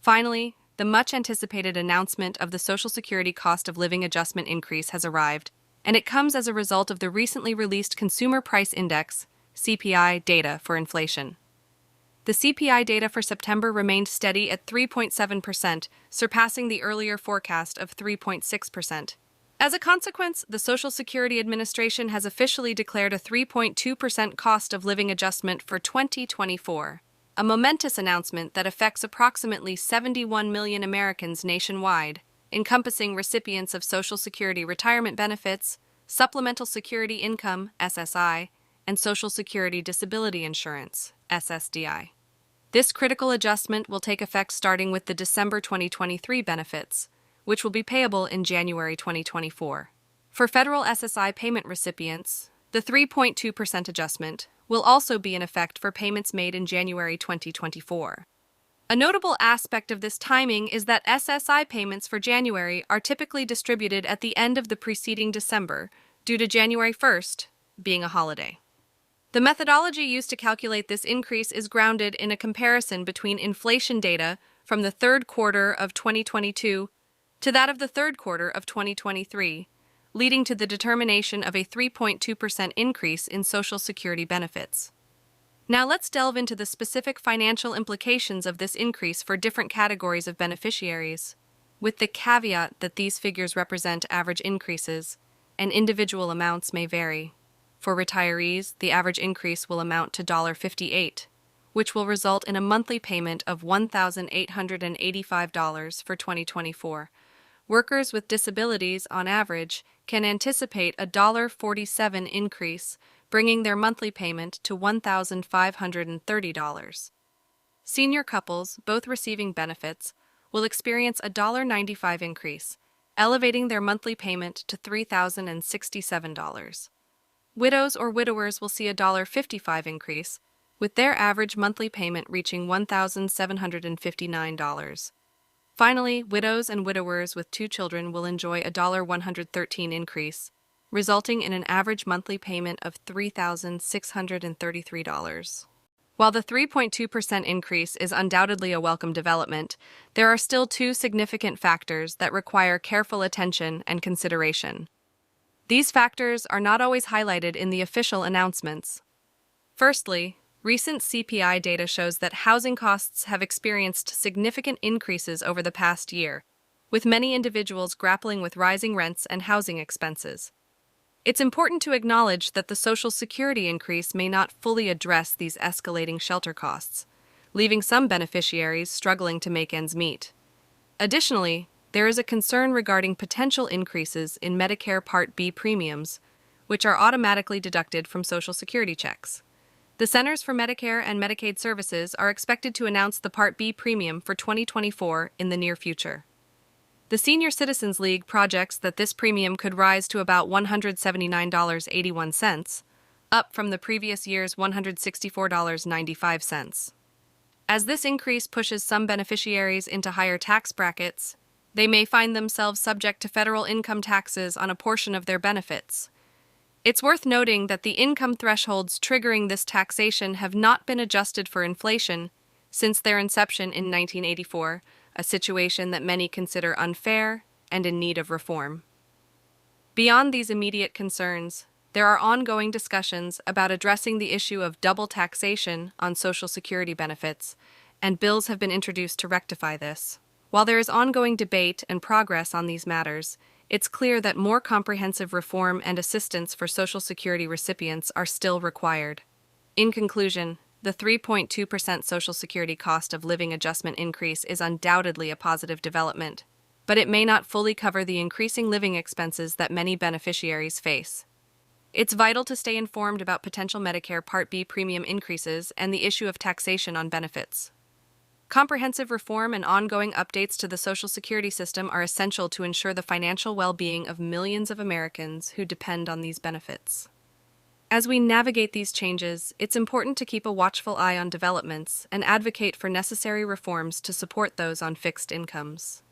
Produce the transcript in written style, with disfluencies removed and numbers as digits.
Finally, the much-anticipated announcement of the Social Security Cost of Living Adjustment increase has arrived, and it comes as a result of the recently released Consumer Price Index (CPI) data for inflation. The CPI data for September remained steady at 3.7%, surpassing the earlier forecast of 3.6%. As a consequence, the Social Security Administration has officially declared a 3.2% cost of living adjustment for 2024, a momentous announcement that affects approximately 71 million Americans nationwide, encompassing recipients of Social Security retirement benefits, Supplemental Security Income (SSI), and Social Security Disability Insurance (SSDI). This critical adjustment will take effect starting with the December 2023 benefits, which will be payable in January 2024. For federal SSI payment recipients, the 3.2% adjustment will also be in effect for payments made in January 2024. A notable aspect of this timing is that SSI payments for January are typically distributed at the end of the preceding December, due to January 1st being a holiday. The methodology used to calculate this increase is grounded in a comparison between inflation data from the third quarter of 2022 to that of the third quarter of 2023, leading to the determination of a 3.2% increase in Social Security benefits. Now let's delve into the specific financial implications of this increase for different categories of beneficiaries, with the caveat that these figures represent average increases, and individual amounts may vary. For retirees, the average increase will amount to $58, which will result in a monthly payment of $1,885 for 2024. Workers with disabilities, on average, can anticipate a $47 increase, bringing their monthly payment to $1,530. Senior couples, both receiving benefits, will experience a $95 increase, elevating their monthly payment to $3,067. Widows or widowers will see a $55 increase, with their average monthly payment reaching $1,759. Finally, widows and widowers with 2 children will enjoy a $113 increase, resulting in an average monthly payment of $3,633. While the 3.2% increase is undoubtedly a welcome development, there are still 2 significant factors that require careful attention and consideration. These factors are not always highlighted in the official announcements. Firstly, recent CPI data shows that housing costs have experienced significant increases over the past year, with many individuals grappling with rising rents and housing expenses. It's important to acknowledge that the Social Security increase may not fully address these escalating shelter costs, leaving some beneficiaries struggling to make ends meet. Additionally, there is a concern regarding potential increases in Medicare Part B premiums, which are automatically deducted from Social Security checks. The Centers for Medicare and Medicaid Services are expected to announce the Part B premium for 2024 in the near future. The Senior Citizens League projects that this premium could rise to about $179.81, up from the previous year's $164.95. As this increase pushes some beneficiaries into higher tax brackets, they may find themselves subject to federal income taxes on a portion of their benefits. It's worth noting that the income thresholds triggering this taxation have not been adjusted for inflation since their inception in 1984, a situation that many consider unfair and in need of reform. Beyond these immediate concerns, there are ongoing discussions about addressing the issue of double taxation on Social Security benefits, and bills have been introduced to rectify this. While there is ongoing debate and progress on these matters, it's clear that more comprehensive reform and assistance for Social Security recipients are still required. In conclusion, the 3.2% Social Security cost of living adjustment increase is undoubtedly a positive development, but it may not fully cover the increasing living expenses that many beneficiaries face. It's vital to stay informed about potential Medicare Part B premium increases and the issue of taxation on benefits. Comprehensive reform and ongoing updates to the Social Security system are essential to ensure the financial well-being of millions of Americans who depend on these benefits. As we navigate these changes, it's important to keep a watchful eye on developments and advocate for necessary reforms to support those on fixed incomes.